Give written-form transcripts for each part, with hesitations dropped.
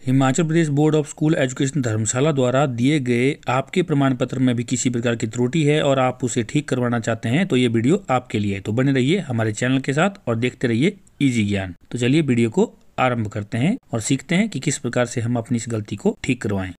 Himachal Pradesh board of school education Dharamshala द्वारा दिए गए आपके प्रमाण पत्र में भी किसी प्रकार की त्रुटि है और आप उसे ठीक करवाना चाहते हैं तो ये वीडियो आपके लिए है। तो बने रहिए हमारे चैनल के साथ और देखते रहिए इजी ज्ञान। तो चलिए वीडियो को आरंभ करते हैं और सीखते हैं कि किस प्रकार से हम अपनी इस गलती को ठीक करवाएं।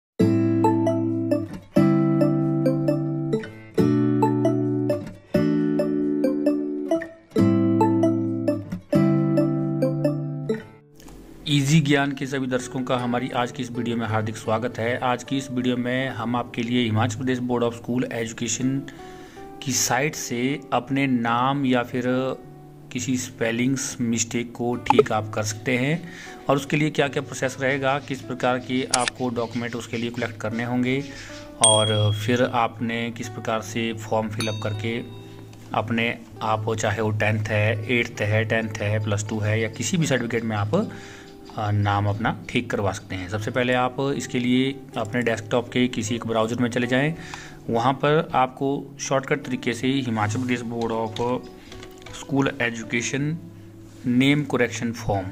इजी ज्ञान के सभी दर्शकों का हमारी आज की इस वीडियो में हार्दिक स्वागत है। आज की इस वीडियो में हम आपके लिए Himachal Pradesh board of school education की साइट से अपने नाम या फिर किसी स्पेलिंग्स मिस्टेक को ठीक आप कर सकते हैं और उसके लिए क्या क्या प्रोसेस रहेगा, किस प्रकार के आपको डॉक्यूमेंट उसके लिए कलेक्ट करने होंगे और फिर आपने किस प्रकार से फॉर्म फिलअप करके अपने आप, चाहे वो 10th है, 8th है, 10th है, +2 है या किसी भी सर्टिफिकेट में आप नाम अपना ठीक करवा सकते हैं। सबसे पहले आप इसके लिए अपने डेस्कटॉप के किसी एक ब्राउज़र में चले जाएं। वहां पर आपको शॉर्टकट तरीके से Himachal Pradesh board of school education name correction form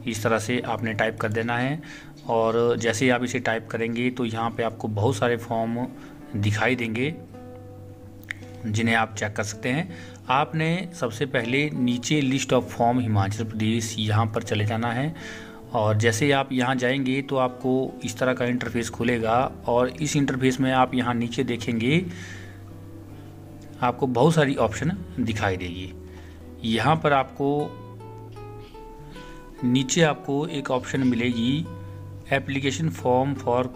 इस तरह से आपने टाइप कर देना है और जैसे ही आप इसे टाइप करेंगे तो यहाँ पे आपको बहुत सारे फॉर्म दिखाई देंगे जिन्हें आप चेक कर सकते हैं। आपने सबसे पहले नीचे list of form Himachal Pradesh यहाँ पर चले जाना है और जैसे आप यहाँ जाएंगे तो आपको इस तरह का इंटरफेस खुलेगा और इस इंटरफेस में आप यहाँ नीचे देखेंगे आपको बहुत सारी ऑप्शन दिखाई देगी। यहाँ पर आपको नीचे आपको एक ऑप्शन मिलेगी application form for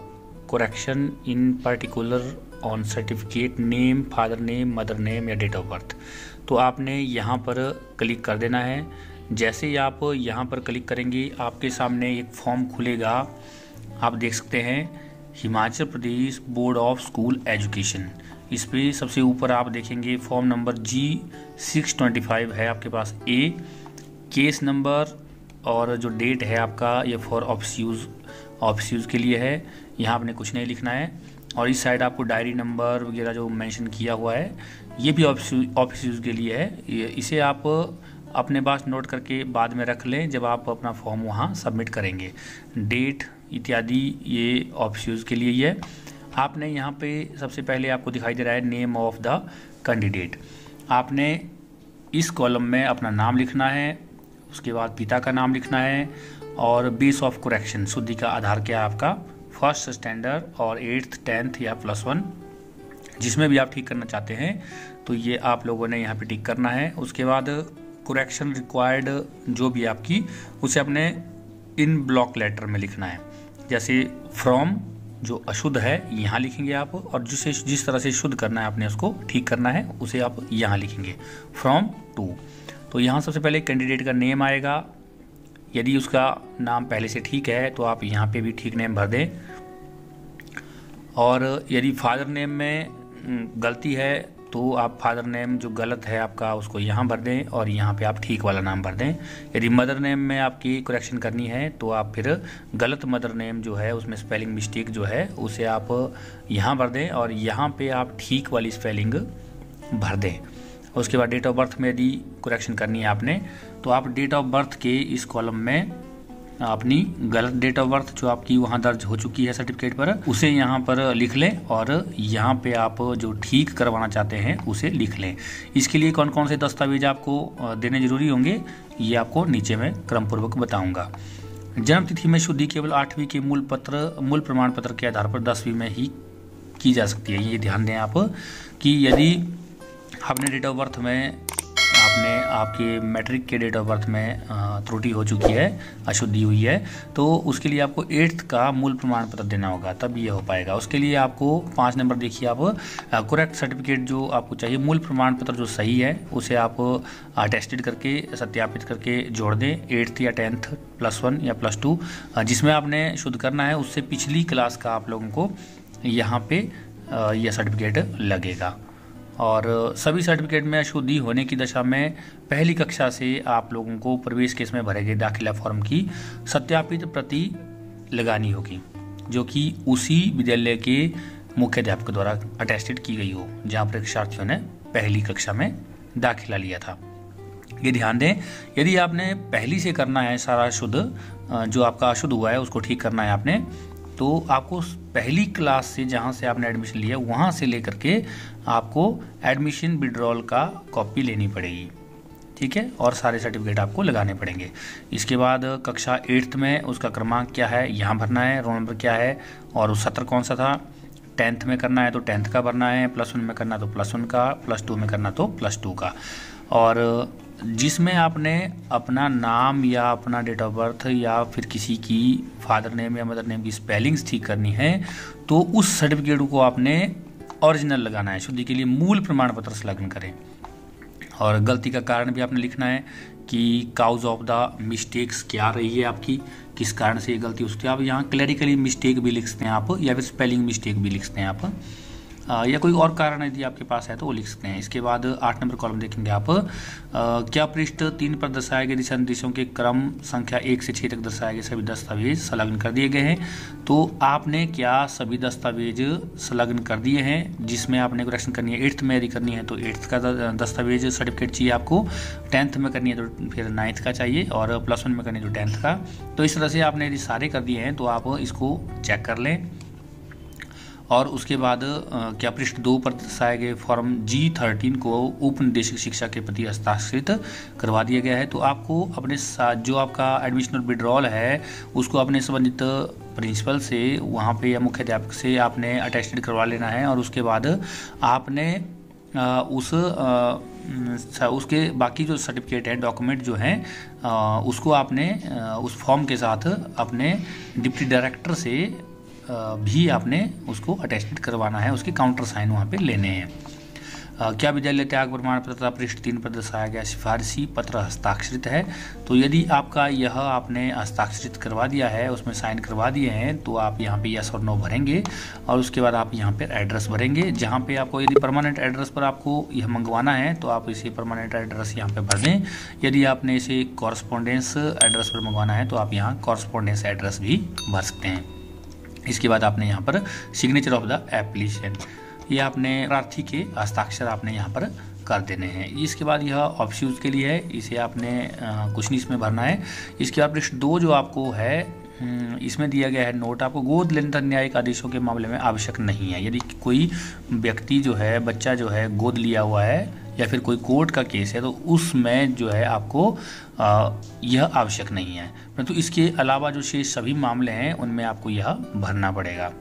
correction in particular on certificate name, father name, mother name या डेट ऑफ बर्थ। तो आपने यहाँ पर क्लिक कर देना है। जैसे ही आप यहाँ पर क्लिक करेंगे आपके सामने एक फॉर्म खुलेगा। आप देख सकते हैं Himachal Pradesh board of school education. इस पे सबसे यूपर आप देखेंगे फॉर्म नंबर G625 है आपके पास ए, केस नंबर और जो डेट है आपका ये फॉर ऑफिस यूज़ के लिए है। यहाँ आपने कुछ नहीं लिखना है और इस साइड आपको डायरी नंबर वगैरह जो मेंशन किया हुआ है ये भी ऑफिस यूज़ के लिए है। इसे आप अपने पास नोट करके बाद में रख लें जब आप अपना फॉर्म वहाँ सबमिट करेंगे। डेट इत्यादि ये ऑफिस यूज़ के लिए ही है। आपने यहाँ पे सबसे पहले आपको दिखाई दे रहा है नेम ऑफ द कैंडिडेट। आपने इस कॉलम में अपना नाम लिखना है, उसके बाद पिता का नाम लिखना है और बेस ऑफ करेक्शन शुद्धि का आधार क्या है आपका, फर्स्ट स्टैंडर्ड और 8th 10th या +1 जिसमें भी आप ठीक करना चाहते हैं तो ये आप लोगों ने यहाँ पे टिक करना है। उसके बाद करेक्शन रिक्वायर्ड जो भी आपकी उसे अपने इन ब्लॉक लेटर में लिखना है। जैसे फ्रॉम जो अशुद्ध है यहाँ लिखेंगे आप और जिस तरह से शुद्ध करना है आपने उसको ठीक करना है उसे आप यहाँ लिखेंगे फ्रॉम टू। तो यहाँ सबसे पहले कैंडिडेट का नेम आएगा। यदि उसका नाम पहले से ठीक है तो आप यहाँ पे भी ठीक नेम भर दें और यदि फादर नेम में गलती है तो आप फादर नेम जो गलत है आपका उसको यहाँ भर दें और यहाँ पे आप ठीक वाला नाम भर दें। यदि मदर नेम में आपकी करेक्शन करनी है तो आप फिर गलत मदर नेम जो है उसमें स्पेलिंग मिस्टेक जो है उसे आप यहाँ भर दें और यहाँ पे आप ठीक वाली स्पेलिंग भर दें। उसके बाद डेट ऑफ बर्थ में यदि करेक्शन करनी है आपने तो आप डेट ऑफ बर्थ के इस कॉलम में अपनी गलत डेट ऑफ बर्थ जो आपकी वहाँ दर्ज हो चुकी है सर्टिफिकेट पर उसे यहाँ पर लिख लें और यहाँ पे आप जो ठीक करवाना चाहते हैं उसे लिख लें। इसके लिए कौन कौन से दस्तावेज आपको देने जरूरी होंगे ये आपको नीचे में क्रमपूर्वक बताऊंगा। जन्म तिथि में शुद्धि केवल 8वीं के मूल प्रमाण पत्र के आधार पर 10वीं में ही की जा सकती है। ये ध्यान दें आप कि यदि आपने डेट ऑफ बर्थ में आपके मैट्रिक के डेट ऑफ बर्थ में त्रुटि हो चुकी है, अशुद्धि हुई है तो उसके लिए आपको 8th का मूल प्रमाण पत्र देना होगा तब ये हो पाएगा। उसके लिए आपको 5 नंबर देखिए आप करेक्ट सर्टिफिकेट जो आपको चाहिए, मूल प्रमाण पत्र जो सही है उसे आप अटेस्टेड करके सत्यापित करके जोड़ दें 8th या 10th +1 या +2 जिसमें आपने शुद्ध करना है उससे पिछली क्लास का आप लोगों को यहाँ पे यह सर्टिफिकेट लगेगा। और सभी सर्टिफिकेट में अशुद्धि होने की दशा में पहली कक्षा से आप लोगों को प्रवेश केस में भरे गए दाखिला फॉर्म की सत्यापित प्रति लगानी होगी जो कि उसी विद्यालय के मुख्य अध्यापक द्वारा अटेस्टेड की गई हो जहां परीक्षार्थियों ने पहली कक्षा में दाखिला लिया था। ये ध्यान दें, यदि आपने पहली से करना है सारा शुद्ध, जो आपका अशुद्ध हुआ है उसको ठीक करना है आपने, तो आपको पहली क्लास से जहाँ से आपने एडमिशन लिया वहाँ से लेकर के आपको एडमिशन विड्रॉल का कॉपी लेनी पड़ेगी, ठीक है, और सारे सर्टिफिकेट आपको लगाने पड़ेंगे। इसके बाद कक्षा 8th में उसका क्रमांक क्या है यहाँ भरना है, रोल नंबर क्या है और उस सत्र कौन सा था। 10th में करना है तो 10th का भरना है, +1 में करना तो +1 का, +2 में करना तो +2 का। और जिसमें आपने अपना नाम या अपना डेट ऑफ बर्थ या फिर किसी की फादर नेम या मदर नेम की स्पेलिंग्स ठीक करनी है तो उस सर्टिफिकेट को आपने ओरिजिनल लगाना है। शुद्धि के लिए मूल प्रमाण पत्र संलग्न करें। और गलती का कारण भी आपने लिखना है कि काउज ऑफ द मिस्टेक्स क्या रही है आपकी, किस कारण से ये गलती हो सकती है। आप यहाँ क्लरिकली मिस्टेक भी लिख सकते हैं आप, या फिर स्पेलिंग मिस्टेक भी लिख सकते हैं आप, या कोई और कारण यदि आपके पास है तो वो लिख सकते हैं। इसके बाद 8 नंबर कॉलम देखेंगे आप, क्या पृष्ठ 3 पर दर्शाए गए दिशा निर्देशों के क्रम संख्या 1 से 6 तक दर्शाए गए सभी दस्तावेज संलग्न कर दिए गए हैं। तो आपने क्या सभी दस्तावेज संलग्न कर दिए हैं जिसमें आपने करेक्शन करनी है। 8th में यदि करनी है तो 8th का दस्तावेज सर्टिफिकेट चाहिए आपको, 10th में करनी है तो फिर 9th का चाहिए, और +1 में करनी है तो 10th का। तो इस तरह से आपने यदि सारे कर दिए हैं तो आप इसको चेक कर लें। और उसके बाद क्या पृष्ठ 2 पर दर्शाए गए फॉर्म G13 को उप निदेशक शिक्षा के प्रति हस्ताक्षरित करवा दिया गया है। तो आपको अपने साथ जो आपका एडमिशन विड्रॉल है उसको अपने संबंधित प्रिंसिपल से वहाँ पे या मुख्याध्यापक से आपने अटेस्टेड करवा लेना है। और उसके बाद आपने उसके बाकी जो सर्टिफिकेट है, डॉक्यूमेंट जो हैं, उसको आपने उस फॉर्म के साथ अपने डिप्टी डायरेक्टर से भी आपने उसको अटेस्टेड करवाना है, उसके काउंटर साइन वहाँ पे लेने हैं। क्या विद्यालय त्याग प्रमाण पत्र पृष्ठ 3 पर दर्शाया गया सिफारिशी पत्र हस्ताक्षरित है। तो यदि आपका यह आपने हस्ताक्षरित करवा दिया है, उसमें साइन करवा दिए हैं, तो आप यहाँ पे यस और नो भरेंगे। और उसके बाद आप यहाँ पे एड्रेस भरेंगे, जहाँ पे आपको यदि परमानेंट एड्रेस पर आपको यह मंगवाना है तो आप इसे परमानेंट एड्रेस यहाँ पे भर दें। यदि आपने इसे कॉरस्पॉन्डेंस एड्रेस पर मंगवाना है तो आप यहाँ कॉरस्पॉन्डेंस एड्रेस भी भर सकते हैं। इसके बाद आपने यहाँ पर सिग्नेचर ऑफ द एप्लीकेशन, ये आपने प्रार्थी के हस्ताक्षर आपने यहाँ पर कर देने हैं। इसके बाद यह ऑप्शंस के लिए है, इसे आपने कुछ नहीं इसमें भरना है। इसके बाद पृष्ठ 2 जो आपको है इसमें दिया गया है नोट, आपको गोद लेने तक न्यायिक आदेशों के मामले में आवश्यक नहीं है। यदि कोई व्यक्ति जो है, बच्चा जो है गोद लिया हुआ है या फिर कोई कोर्ट का केस है तो उसमें जो है आपको यह आवश्यक नहीं है, परंतु इसके अलावा जो शेष सभी मामले हैं उनमें आपको यह भरना पड़ेगा।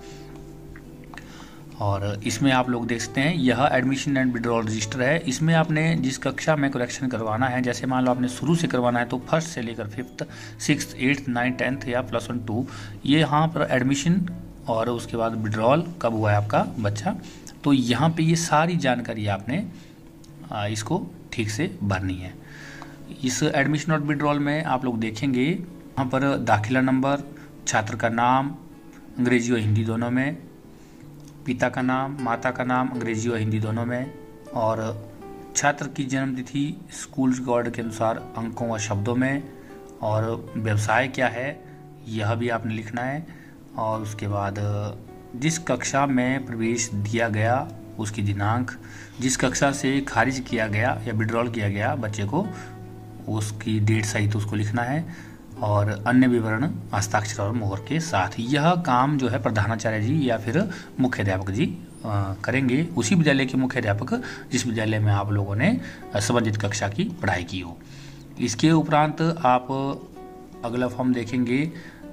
और इसमें आप लोग देख सकते हैं यह एडमिशन एंड विड्रॉल रजिस्टर है। इसमें आपने जिस कक्षा में करेक्शन करवाना है, जैसे मान लो आपने शुरू से करवाना है तो 1st से लेकर 5th 6th 8th 9th 10th या +1 2 ये यहाँ पर एडमिशन और उसके बाद विड्रॉल कब हुआ है आपका बच्चा, तो यहाँ पे ये सारी जानकारी आपने इसको ठीक से भरनी है। इस एडमिशन और विड्रॉल में आप लोग देखेंगे यहाँ पर दाखिला नंबर, छात्र का नाम अंग्रेजी और हिंदी दोनों में, पिता का नाम, माता का नाम अंग्रेजी और हिंदी दोनों में, और छात्र की जन्मतिथि स्कूल रिकॉर्ड के अनुसार अंकों व शब्दों में, और व्यवसाय क्या है यह भी आपने लिखना है। और उसके बाद जिस कक्षा में प्रवेश दिया गया उसकी दिनांक, जिस कक्षा से खारिज किया गया या विड्रॉल किया गया बच्चे को उसकी डेट सहित उसको लिखना है, और अन्य विवरण हस्ताक्षर और मोहर के साथ। यह काम जो है प्रधानाचार्य जी या फिर मुख्याध्यापक जी करेंगे, उसी विद्यालय के मुख्याध्यापक जिस विद्यालय में आप लोगों ने संबंधित कक्षा की पढ़ाई की हो। इसके उपरांत आप अगला फॉर्म देखेंगे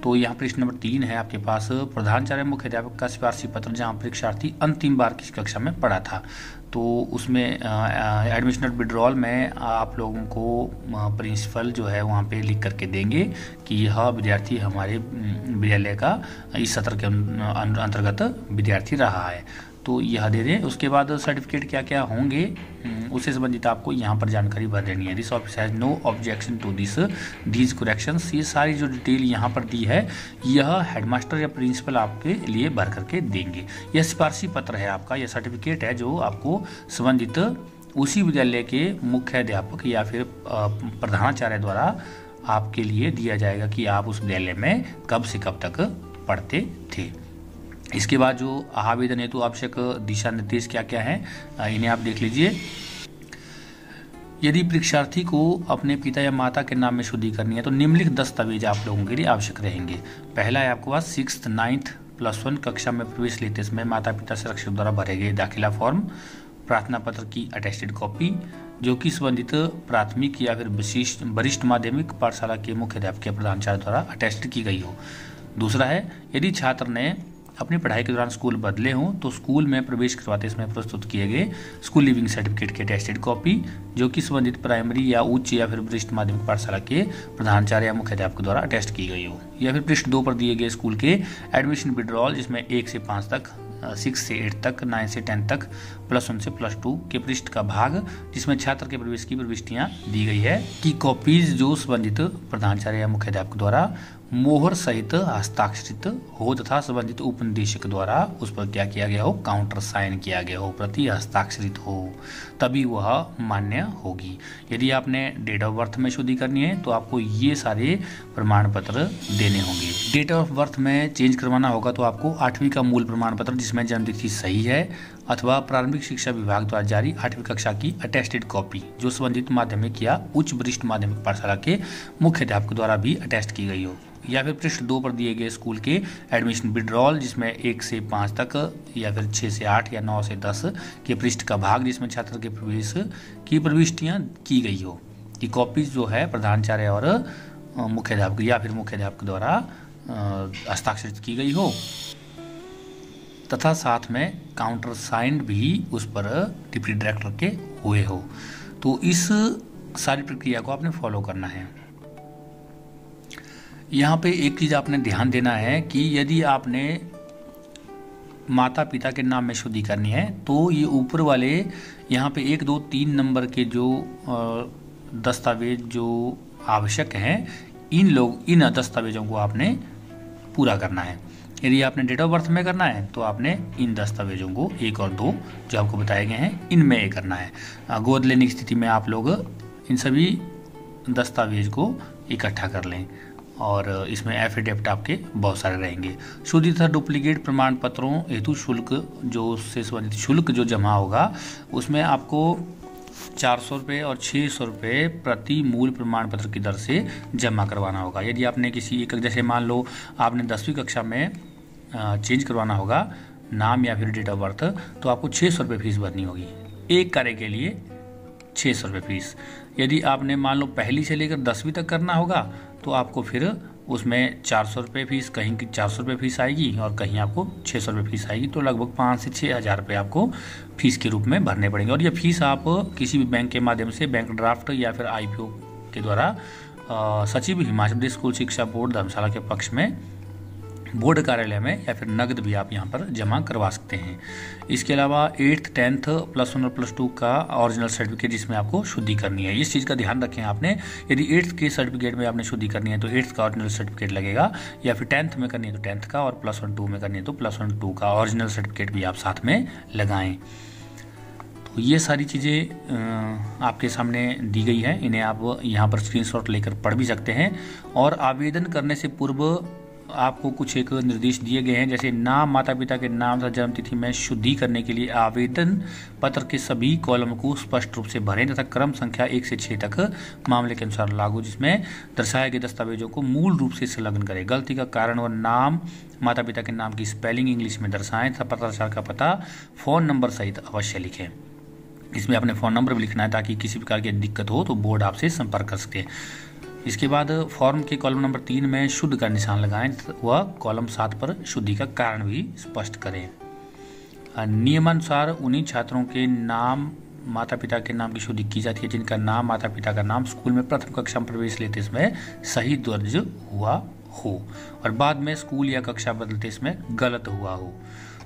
तो यहाँ पृष्ठ नंबर 3 है आपके पास, प्रधानाचार्य मुख्याध्यापक का सिफारिशी पत्र, जहाँ परीक्षार्थी अंतिम बार किस कक्षा में पढ़ा था। तो उसमें एडमिशन विड्रॉल में आप लोगों को प्रिंसिपल जो है वहाँ पे लिख करके देंगे कि यह विद्यार्थी हमारे विद्यालय का इस सत्र के अंतर्गत विद्यार्थी रहा है, तो यह दे दें। उसके बाद सर्टिफिकेट क्या क्या होंगे उससे संबंधित आपको यहाँ पर जानकारी भर देनी है। This office has no objection to these corrections, ये सारी जो डिटेल यहाँ पर दी है यह हेडमास्टर या प्रिंसिपल आपके लिए भर करके देंगे। यह सिफारिशी पत्र है आपका, यह सर्टिफिकेट है जो आपको संबंधित उसी विद्यालय के मुख्याध्यापक या फिर प्रधानाचार्य द्वारा आपके लिए दिया जाएगा कि आप उस विद्यालय में कब से कब तक पढ़ते थे। इसके बाद जो आवेदन हेतु आवश्यक दिशा निर्देश क्या क्या हैं इन्हें आप देख लीजिए। यदि परीक्षार्थी को अपने पिता या माता के नाम में शुद्धि करनी है तो निम्नलिखित दस्तावेज आप लोगों के लिए आवश्यक रहेंगे। पहला है आपके पास 6th, 9th, +1 कक्षा में प्रवेश लेते समय माता पिता संरक्षक द्वारा भरे गए दाखिला फॉर्म, प्रार्थना पत्र की अटेस्टेड कॉपी जो कि संबंधित प्राथमिक या फिर वरिष्ठ माध्यमिक पाठशाला के मुख्याध्यापक या प्रधानाचार्य द्वारा अटेस्ट की गई हो। दूसरा है यदि छात्र ने अपनी पढ़ाई के दौरान स्कूल बदले हों तो स्कूल में प्रवेश करवाते समय प्रस्तुत किए गए स्कूल लिविंग सर्टिफिकेट की अटेस्टेड कॉपी जो कि संबंधित प्राइमरी या उच्च या फिर वरिष्ठ माध्यमिक पाठशाला के प्रधानाचार्य या मुख्याध्यापक द्वारा अटेस्ट की गई हो। या फिर पृष्ठ 2 पर दिए गए स्कूल के एडमिशन विड्रॉल जिसमें 1 से 5 तक, 6 से 8 तक, 9 से 10 तक, +1 से +2 के पृष्ठ का भाग जिसमें छात्र के प्रवेश की प्रविष्टियां दी गई है की कॉपीज जो संबंधित प्रधानाचार्य या मुख्याध्यापक द्वारा मोहर सहित हस्ताक्षरित हो तथा संबंधित उपनिदेशक द्वारा उस पर क्या किया गया हो, काउंटर साइन किया गया हो, प्रति हस्ताक्षरित हो, तभी वह मान्य होगी। यदि आपने डेट ऑफ बर्थ में शुद्धि करनी है तो आपको ये सारे प्रमाण पत्र देने होंगे। डेट ऑफ बर्थ में चेंज करवाना होगा तो आपको 8वीं का मूल प्रमाण पत्र जिसमें जन्म तिथि सही है अथवा प्रारंभिक शिक्षा विभाग द्वारा जारी 8वीं कक्षा की अटेस्टेड कॉपी जो संबंधित माध्यमिक या उच्च वरिष्ठ माध्यमिक पाठशाला के मुख्याध्यापक द्वारा भी अटेस्ट की गई हो। या फिर पृष्ठ 2 पर दिए गए स्कूल के एडमिशन विड्रॉल जिसमें 1 से 5 तक या फिर 6 से 8 या 9 से 10 के पृष्ठ का भाग जिसमें छात्र के प्रवेश की प्रविष्टियां की गई हो कि कॉपीज जो है प्रधानाचार्य और मुख्याध्यापक या फिर मुख्याध्यापक द्वारा हस्ताक्षरित की गई हो तथा साथ में काउंटर साइन भी उस पर डिप्टी डायरेक्टर के हुए हो। तो इस सारी प्रक्रिया को आपने फॉलो करना है। यहाँ पे एक चीज़ आपने ध्यान देना है कि यदि आपने माता पिता के नाम में शुद्धि करनी है तो ये ऊपर वाले यहाँ पे 1, 2, 3 नंबर के जो दस्तावेज जो आवश्यक हैं इन दस्तावेजों को आपने पूरा करना है। यदि आपने डेट ऑफ बर्थ में करना है तो आपने इन दस्तावेजों को 1 और 2 जो आपको बताए गए हैं इनमें ये करना है। गोद लेने की स्थिति में आप लोग इन सभी दस्तावेज को इकट्ठा कर लें और इसमें एफिडेविट आपके बहुत सारे रहेंगे। शुद्धि तथा डुप्लीकेट प्रमाण पत्रों हेतु शुल्क जो उससे संबंधित शुल्क जो जमा होगा उसमें आपको 400 रुपये और 600 रुपये प्रति मूल प्रमाण पत्र की दर से जमा करवाना होगा। यदि आपने किसी एक जैसे मान लो आपने 10वीं कक्षा में चेंज करवाना होगा नाम या फिर डेट ऑफ बर्थ तो आपको 600 रुपये फीस भरनी होगी। एक कार्य के लिए 600 रुपये फीस। यदि आपने मान लो पहली से लेकर 10वीं तक करना होगा तो आपको फिर उसमें 400 रुपये फीस, कहीं की 400 रुपये फीस आएगी और कहीं आपको 600 रुपये फीस आएगी। तो लगभग 5 से 6 हज़ार रुपये आपको फीस के रूप में भरने पड़ेंगे। और ये फीस आप किसी भी बैंक के माध्यम से बैंक ड्राफ्ट या फिर IPO के द्वारा सचिव हिमाचल प्रदेश स्कूल शिक्षा बोर्ड धर्मशाला के पक्ष में बोर्ड कार्यालय में या फिर नगद भी आप यहाँ पर जमा करवा सकते हैं। इसके अलावा 8th, 10th, +1 और +2 का ओरिजिनल सर्टिफिकेट जिसमें आपको शुद्धि करनी है। इस चीज़ का ध्यान रखें आपने। यदि 8th के सर्टिफिकेट में आपने शुद्धि करनी है तो 8th का ओरिजिनल सर्टिफिकेट लगेगा या फिर 10th में करनी है तो 10th का और +1, 2 में करनी है तो +1, 2 का ओरिजिनल सर्टिफिकेट भी आप साथ में लगाएं। तो ये सारी चीज़ें आपके सामने दी गई है, इन्हें आप यहाँ पर स्क्रीनशॉट लेकर पढ़ भी सकते हैं। और आवेदन करने से पूर्व आपको कुछ एक निर्देश दिए गए हैं, जैसे नाम माता पिता के नाम तथा जन्म तिथि में शुद्धि करने के लिए आवेदन पत्र के सभी कॉलम को स्पष्ट रूप से भरें तथा क्रम संख्या 1 से 6 तक मामले के अनुसार लागू, जिसमें दर्शाए गए दस्तावेजों को मूल रूप से संलग्न करें। गलती का कारण और नाम माता पिता के नाम की स्पेलिंग इंग्लिश में दर्शाएं तथा पत्राचार का पता फ़ोन नंबर सहित अवश्य लिखें। इसमें अपने फ़ोन नंबर भी लिखना है ताकि किसी प्रकार की दिक्कत हो तो बोर्ड आपसे संपर्क कर सके। इसके बाद फॉर्म के कॉलम नंबर 3 में शुद्ध का निशान लगाएं व कॉलम 7 पर शुद्धि का कारण भी स्पष्ट करें। नियमानुसार उन्हीं छात्रों के नाम माता पिता के नाम की शुद्धि की जाती है जिनका नाम माता पिता का नाम स्कूल में प्रथम कक्षा में प्रवेश लेते समय सही दर्ज हुआ हो और बाद में स्कूल या कक्षा बदलते इसमें गलत हुआ हो।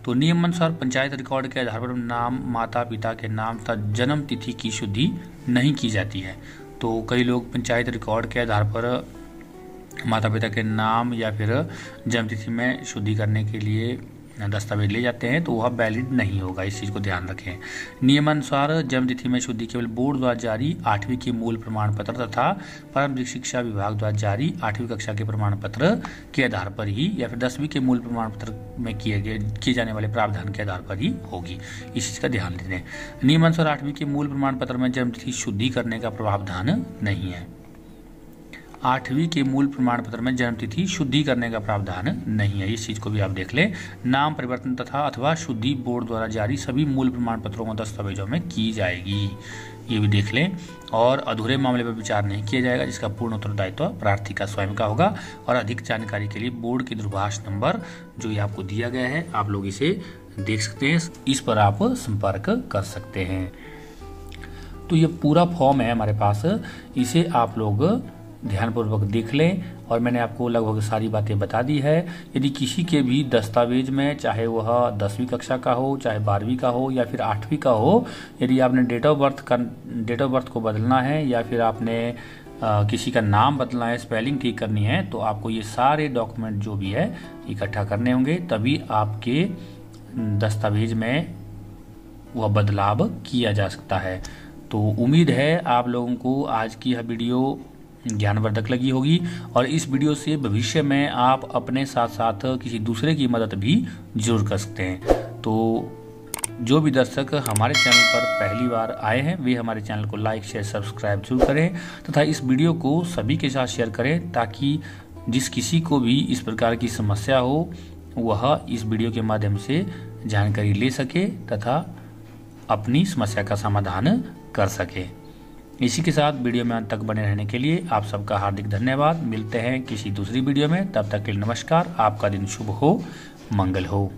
तो नियमानुसार पंचायत रिकॉर्ड के आधार पर नाम माता पिता के नाम तथा जन्म तिथि की शुद्धि नहीं की जाती है। तो कई लोग पंचायत रिकॉर्ड के आधार पर माता पिता के नाम या फिर जन्म तिथि में शुद्धि करने के लिए दस्तावेज ले जाते हैं तो वह वैलिड नहीं होगा, इस चीज़ को ध्यान रखें। नियमानुसार जन्मतिथि में शुद्धि केवल बोर्ड द्वारा जारी 8वीं के मूल प्रमाण पत्र तथा प्रारंभिक शिक्षा विभाग द्वारा जारी 8वीं कक्षा के प्रमाण पत्र के आधार पर ही या फिर 10वीं के मूल प्रमाण पत्र में किए जाने वाले प्रावधान के आधार पर ही होगी, इस चीज़ का ध्यान दें। नियमानुसार 8वीं के मूल प्रमाण पत्र में जन्मतिथि शुद्धि करने का प्रावधान नहीं है। 8वीं के मूल प्रमाण पत्र में जन्मतिथि शुद्धि करने का प्रावधान नहीं है, इस चीज को भी आप देख लें। नाम परिवर्तन तथा अथवा शुद्धि बोर्ड द्वारा जारी सभी मूल प्रमाण पत्रों को दस्तावेजों में की जाएगी, ये भी देख लें। और अधूरे मामले पर विचार नहीं किया जाएगा, जिसका पूर्ण उत्तरदायित्व प्रार्थी का स्वयं का होगा। और अधिक जानकारी के लिए बोर्ड के दूरभाष नंबर जो ये आपको दिया गया है, आप लोग इसे देख सकते हैं, इस पर आप संपर्क कर सकते हैं। तो ये पूरा फॉर्म है हमारे पास, इसे आप लोग ध्यानपूर्वक देख लें। और मैंने आपको लगभग सारी बातें बता दी है। यदि किसी के भी दस्तावेज में, चाहे वह 10वीं कक्षा का हो, चाहे 12वीं का हो या फिर 8वीं का हो, यदि आपने डेट ऑफ बर्थ को बदलना है या फिर आपने किसी का नाम बदलना है, स्पेलिंग ठीक करनी है, तो आपको ये सारे डॉक्यूमेंट जो भी है इकट्ठा करने होंगे, तभी आपके दस्तावेज में वह बदलाव किया जा सकता है। तो उम्मीद है आप लोगों को आज की यह वीडियो ज्ञानवर्धक लगी होगी और इस वीडियो से भविष्य में आप अपने साथ साथ किसी दूसरे की मदद भी जरूर कर सकते हैं। तो जो भी दर्शक हमारे चैनल पर पहली बार आए हैं वे हमारे चैनल को लाइक शेयर सब्सक्राइब जरूर करें तथा इस वीडियो को सभी के साथ शेयर करें, ताकि जिस किसी को भी इस प्रकार की समस्या हो वह इस वीडियो के माध्यम से जानकारी ले सके तथा अपनी समस्या का समाधान कर सके। इसी के साथ वीडियो में अंत तक बने रहने के लिए आप सबका हार्दिक धन्यवाद। मिलते हैं किसी दूसरी वीडियो में, तब तक के लिए नमस्कार। आपका दिन शुभ हो, मंगल हो।